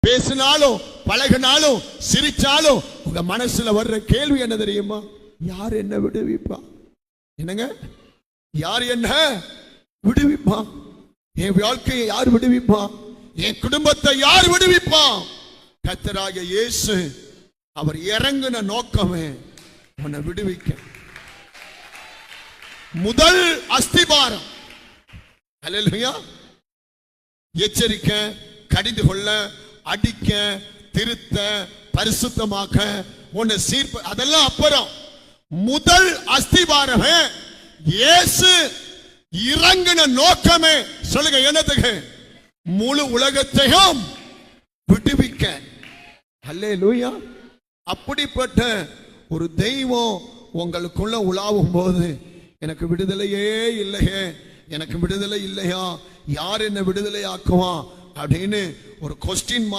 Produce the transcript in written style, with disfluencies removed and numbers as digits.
பேசினாலும் பழகினாலும் சிரிச்சாலும் உங்க மனசுல வர்ற கேள்வி என்ன தெரியுமா? யார் என்ன விடுவிப்பா? என்னங்க, யார் என்ன விடுவிப்பா? என் வாழ்க்கையை யார் விடுவிப்பா? என் குடும்பத்தை யார் விடுவிப்பா? கர்த்தராகிய இயேசு அவர் இறங்கின நோக்கமே உன்னை விடுவிக்க. முதல் அஸ்திபாரம் அல்லேலூயா. எச்சரிக்க, கடிந்து கொள்ள, அடிக்க, திருத்த, பரிசுத்தமாக்க, உன்னை சீர்ப, அதெல்லாம் அப்புறம். முதல் அஸ்திபாரமே இயேசு இறங்கின நோக்கமே. சொல்லுங்க, என்னத்துக்கு? முழு உலகத்தையும் விடுவிக்க. அல்லேலூயா. அப்படிப்பட்ட ஒரு தெய்வம் உங்களுக்குள்ள உலாவும் போது எனக்கு விடுதலையே இல்லையே, எனக்கு விடுதலை இல்லையா, யார் என்ன விடுதலை ஆக்குவான் அப்படின்னு ஒரு கொஸ்டின் மார்க்